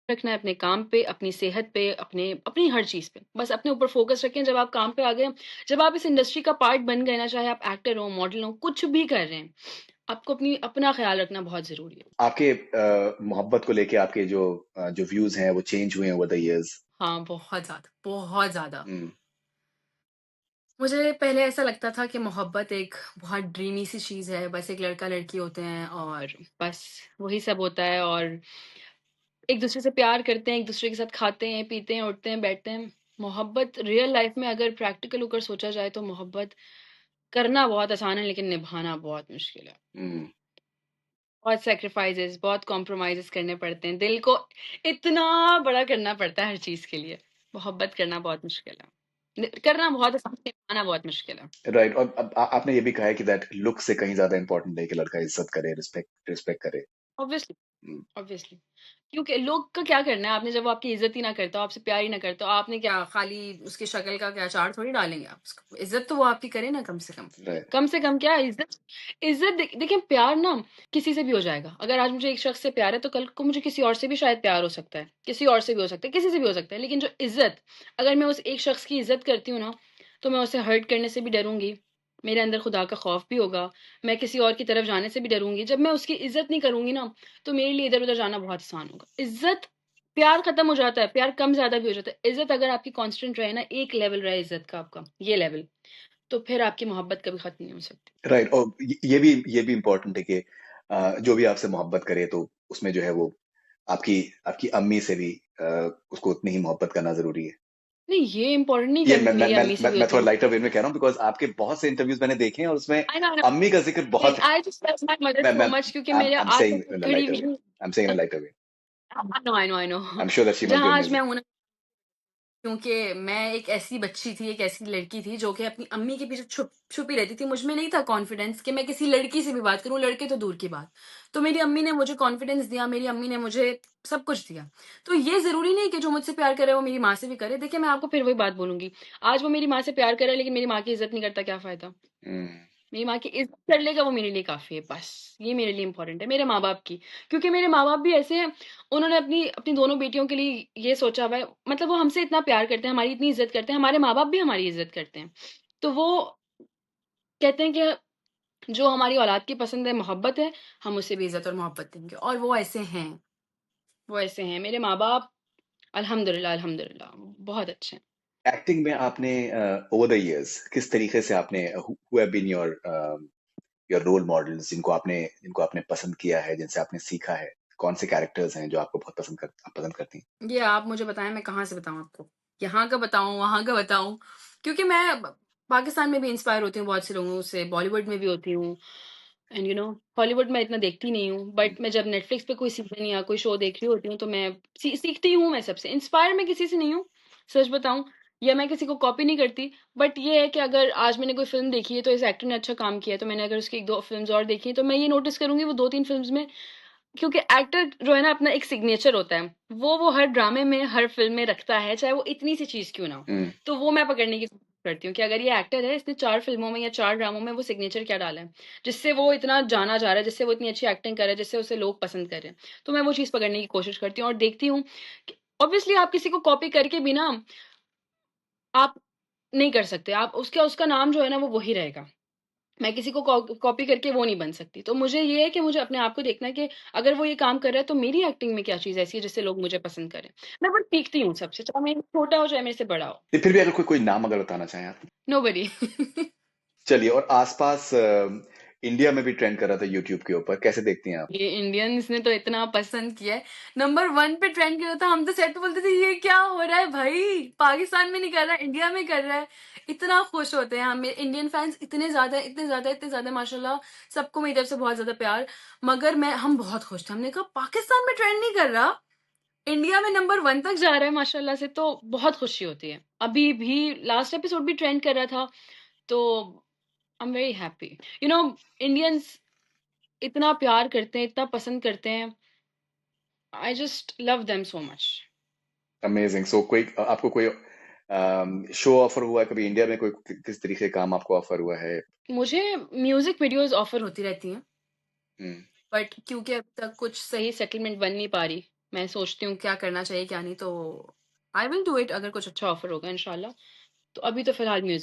रखना है अपने काम पे, अपनी सेहत पे, अपनी हर चीज़ पे। बस अपने ऊपर फ़ोकस रखें, जब आप काम पे आ गए, जब आप इस इंडस्ट्री का पार्ट बन गए ना, चाहे आप एक्टर हो, मॉडल हो, कुछ भी कर रहे हैं, आपको अपना ख़्याल रखना बहुत ज़रूरी है। आपके मोहब्बत को लेके आपके जो व्यूज़ हैं वो चेंज हुए हैं ओवर द इयर्स? हाँ, बहुत ज़्यादा, बहुत ज़्यादा। हुँ, मुझे पहले ऐसा लगता था कि मोहब्बत एक बहुत ड्रीमी सी चीज़ है, बस एक लड़का-लड़की होते हैं और बस वही सब होता है और एक-दूसरे से प्यार करते हैं, एक-दूसरे के साथ खाते हैं, पीते हैं, उठते हैं, बैठते हैं। मोहब्बत रियल लाइफ़ में अगर प्रैक्टिकल होकर सोचा जाए तो मोहब्बत करना बहुत आसान है लेकिन निभाना बहुत मुश्किल है। हुँ। बहुत सैक्रिफाइसेज़, बहुत कॉम्प्रोमाइज़ेज़ करने पड़ते हैं। दिल को इतना बड़ा करना पड़ता है हर चीज़ के लिए। मोहब्बत करना बहुत मुश्किल है। करना बहुत आसान है, निभाना बहुत मुश्किल है। राइट और अब आपने ये भी कहा है कि दैट लुक से कहीं ज़्यादा इम्पोर्टेंट है कि लड़का इज़्ज़त करे, रिस्पेक्ट रिस्पेक्ट करे। ऑब्वियसली। हुँ, ऑब्वियसली। क्योंकि लोग का क्या करना है, आपने जब वो आपकी इज़्ज़त ही ना करता हो, आपसे प्यार ही ना करता हो, आपने क्या खाली उसकी शक्ल का क्या अचार थोड़ी डालेंगे आप उसको। इज़्ज़त तो वो आपकी करे ना कम से कम। राइट। कम से कम क्या इज़्ज़त इज़्ज़त देखिए प्यार ना किसी से भी हो जाएगा। अगर आज मुझे एक शख़्स से प्यार है तो कल को मुझे किसी और से भी शायद प्यार हो सकता है। किसी और से भी हो सकता है, किसी से भी हो सकता है। लेकिन जो इज़्ज़त अगर मैं उस एक शख़्स की इज़्ज़त करती हूँ ना, तो मैं उसे हर्ट करने से भी डरूँगी। मेरे अंदर खुदा का खौफ भी होगा। मैं किसी और की तरफ जाने से भी डरूँगी। जब मैं उसकी इज़्ज़त नहीं करूँगी ना तो मेरे लिए इधर-उधर जाना बहुत आसान होगा। इज़्ज़त प्यार खत्म हो जाता है, प्यार कम-ज़्यादा भी हो जाता है। इज़्ज़त अगर आपकी कांस्टेंट रहे ना, एक लेवल रहे इज़्ज़त का आपका, ये लेवल, तो फिर आपकी मोहब्बत कभी खत्म नहीं हो सकती। राइट और ये भी इम्पोर्टेंट है कि जो भी आपसे मोहब्बत करे तो उसमें जो है वो आपकी आपकी अम्मी से भी अ, उसको उतनी ही मोहब्बत करना ज़रूरी है। नहीं, ये इम्पोर्टेंट नहीं ये कि मैं मैं मेरी मैं अम्मी से मैं भी मैं उतनी थोड़ा मोहब्बत लाइटर वेन में कह रहा हूँ बिकॉज़ आपके बहुत से इंटरव्यूज़ मैंने देखे हैं और उसमें आई नो, अम्मी का ज़िक्र नहीं, बहुत है। आई जस्ट लव माय मदर मैं सो मैं मच क्योंकि आई एम मेरे आई एम आज तक सेइंग की इन अ पीढ़ी लाइटर वे। भी I am saying in a lighter way. I know I am sure that she must be जहाँ आज मैं अमेजिंग। हूँ ना क्योंकि मैं एक ऐसी बच्ची थी, एक ऐसी लड़की थी जो कि अपनी अम्मी के पीछे छुपी रहती थी। मुझ में नहीं था कॉन्फिडेंस कि मैं किसी लड़की से भी बात करूँ, लड़के तो दूर की बात। तो मेरी अम्मी ने मुझे कॉन्फिडेंस दिया, मेरी अम्मी ने मुझे सब कुछ दिया। तो ये ज़रूरी नहीं कि जो मुझसे प्यार करे वो मेरी माँ से भी करे। देखिए मैं आपको फिर वही बात बोलूँगी, आज वो मेरी माँ से प्यार करे लेकिन मेरी माँ की इज़्ज़त नहीं करता, क्या फ़ायदा? हुँ, मेरी माँ की इज़्ज़त कर लेगा वो मेरे लिए काफ़ी है बस, ये मेरे लिए इम्पोर्टेंट है, मेरे माँ-बाप की। क्योंकि मेरे माँ-बाप भी ऐसे हैं, उन्होंने अपनी अपनी दोनों बेटियों के लिए ये सोचा हुआ है मतलब वो हमसे इतना प्यार करते हैं, हमारी इतनी इज़्ज़त करते हैं, हमारे माँ-बाप भी हमारी इज़्ज़त करते हैं। तो वो कहते हैं कि जो हमारी औलाद की पसंद है, मोहब्बत है, हम उसे भी इज़्ज़त और मोहब्बत देंगे और वो ऐसे हैं। मेरे माँ-बाप अल्हम्दुलिल्लाह, अल्हम्दुलिल्लाह बहुत अच्छे हैं। एक्टिंग में आपने ओवर द इयर्स किस तरीके से आपने who have been your role models जिनको आपने पसंद किया है, जिनसे आपने सीखा है? कौन से कैरेक्टर्स हैं जो आपको बहुत पसंद करती हैं? ये आप मुझे बताएँ मैं कहाँ से बताऊँ आपको? यहाँ का बताऊँ, वहाँ का बताऊँ? क्योंकि मैं ब पाकिस्तान में भी इंस्पायर होती हूँ बहुत से लोगों से, बॉलीवुड में भी होती हूँ एंड हॉलीवुड मैं इतना देखती नहीं हूँ, हुँ, बट मैं जब नेटफ्लिक्स पे कोई सीज़न या कोई शो देख रही होती हूँ, तो मैं सीखती हूँ मैं सबसे। इंस्पायर मैं किसी से नहीं हूँ, सच बताऊँ या मैं किसी को कॉपी नहीं करती, बट ये है कि अगर आज मैंने कोई फ़िल्म देखी है, तो इस एक्टर ने अच्छा काम किया है, तो मैंने अगर उसकी 1-2 फ़िल्म्स और देखी हैं, तो मैं ये नोटिस करूँगी वो 2-3 फ़िल्म्स में क्योंकि एक्टर जो है ना अपना एक सिग्नेचर होता है। वो हर ड्रामे में, हर फ़िल्म में रखता है, चाहे वो इतनी सी चीज़ क्यों ना हो। हुँ, तो वो मैं पकड़ने की कोशिश करती हूँ कि अगर ये एक्टर है, इसने 4 फ़िल्मों में या 4 ड्रामों में वो सिग्नेचर क्या डाला है, जिससे वो इतना जाना जा रहा है, जिससे वो इतनी अच्छी एक्टिंग कर रहा है, जिससे उसे लोग पसंद कर रहे हैं। तो मैं वो चीज़ पकड़ने की कोशिश करती हूँ और देखती हूँ कि ऑब्वियसली आप किसी को कॉपी करके भी ना आप नहीं कर सकते। आप उसका उसका नाम जो है ना वो वही रहेगा। मैं किसी को कॉपी करके वो नहीं बन सकती। तो मुझे ये है कि मुझे अपने आप को देखना है कि अगर वो ये काम कर रहा है तो मेरी एक्टिंग में क्या चीज़ ऐसी है जिससे लोग मुझे पसंद करें। मैं बस सीखती हूँ सबसे, चाहे मेरे से छोटा हो चाहे मेरे से बड़ा हो। तो फिर भी अगर कोई कोई नाम अगर बताना चाहें आप? नोबडी चलिए और आस-पास इंडिया में भी ट्रेंड कर रहा था यूट्यूब के ऊपर, कैसे देखती हैं आप? ये इंडियंस ने तो इतना पसंद किया है। नंबर 1 पे ट्रेंड कर रहा था, हम तो सेट पे बोलते थे ये क्या हो रहा है भाई? पाकिस्तान में नहीं कर रहा है, इंडिया में कर रहा है। इतना खुश होते हैं हम इंडियन फैन्स इतने ज़्यादा इतने ज़्यादा इतने ज़्यादा माशाल्लाह सबको मेरी तरफ से बहुत ज़्यादा प्यार। मगर हम बहुत खुश थे। हमने कहा पाकिस्तान में ट्रेंड नहीं कर रहा, इंडिया में नंबर 1 तक जा रहा है माशाल्लाह से तो बहुत खुशी होती है। अभी भी लास्ट एपिसोड भी ट्रेंड कर रहा था, तो I am very happy. Indians इतना प्यार करते हैं, इतना पसंद करते हैं। I just love them so much. Amazing so आपको कोई शो ऑफर हुआ है कभी इंडिया में कोई किस तरीके का काम आपको ऑफर हुआ है? मुझे म्यूज़िक वीडियोज़ ऑफ़र होती रहती हैं, हुँ, बट क्योंकि अब तक कुछ सही सेटलमेंट बन नहीं पा रही, मैं सोचती हूँ क्या करना चाहिए, क्या नहीं, तो आई विल डू इट अगर कुछ अच्छा ऑफ़र होगा इंशाल्लाह। तो अभी तो फ़िलहाल म्यूज़िक